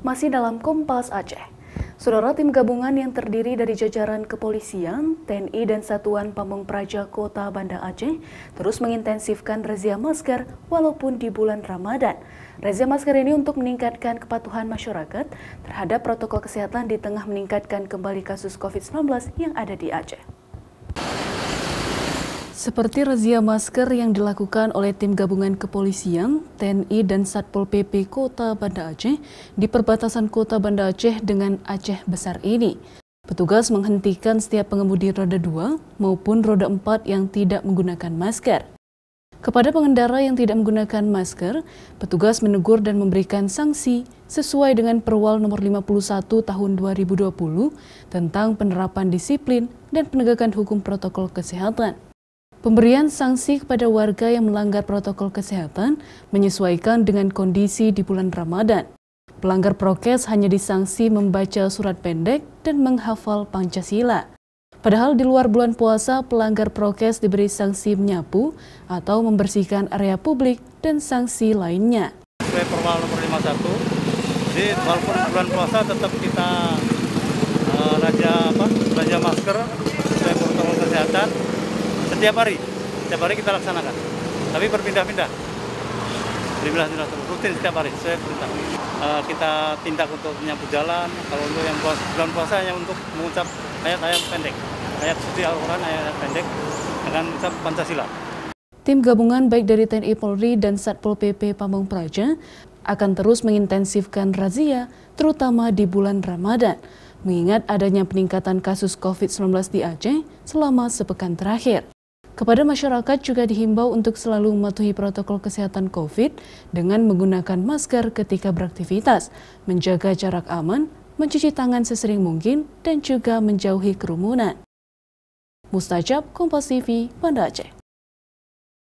Masih dalam Kompas Aceh, Saudara, tim gabungan yang terdiri dari jajaran kepolisian, TNI dan Satuan Pamong Praja Kota Banda Aceh terus mengintensifkan razia masker walaupun di bulan Ramadan. Razia masker ini untuk meningkatkan kepatuhan masyarakat terhadap protokol kesehatan di tengah meningkatkan kembali kasus COVID-19 yang ada di Aceh. Seperti razia masker yang dilakukan oleh tim gabungan kepolisian, TNI dan Satpol PP Kota Banda Aceh di perbatasan Kota Banda Aceh dengan Aceh Besar ini. Petugas menghentikan setiap pengemudi roda 2 maupun roda 4 yang tidak menggunakan masker. Kepada pengendara yang tidak menggunakan masker, petugas menegur dan memberikan sanksi sesuai dengan Perwal nomor 51 tahun 2020 tentang penerapan disiplin dan penegakan hukum protokol kesehatan. Pemberian sanksi kepada warga yang melanggar protokol kesehatan menyesuaikan dengan kondisi di bulan Ramadan. Pelanggar prokes hanya disanksi membaca surat pendek dan menghafal Pancasila. Padahal di luar bulan puasa, pelanggar prokes diberi sanksi menyapu atau membersihkan area publik dan sanksi lainnya. Sesuai Perwal nomor 51, jadi walaupun bulan puasa tetap kita raja masker sesuai protokol kesehatan. Setiap hari kita laksanakan, tapi berpindah-pindah. Rutin setiap hari, sesuai perintah. Kita tindak untuk menyapu jalan, kalau untuk yang bulan puasa hanya untuk mengucap ayat-ayat pendek, ayat suci Al-Quran, ayat pendek, dengan mengucap Pancasila. Tim gabungan baik dari TNI Polri dan Satpol PP Pamong Praja akan terus mengintensifkan razia, terutama di bulan Ramadan, mengingat adanya peningkatan kasus COVID-19 di Aceh selama sepekan terakhir. Kepada masyarakat juga dihimbau untuk selalu mematuhi protokol kesehatan COVID dengan menggunakan masker ketika beraktivitas, menjaga jarak aman, mencuci tangan sesering mungkin, dan juga menjauhi kerumunan. Mustajab, Kompas TV, Banda Aceh.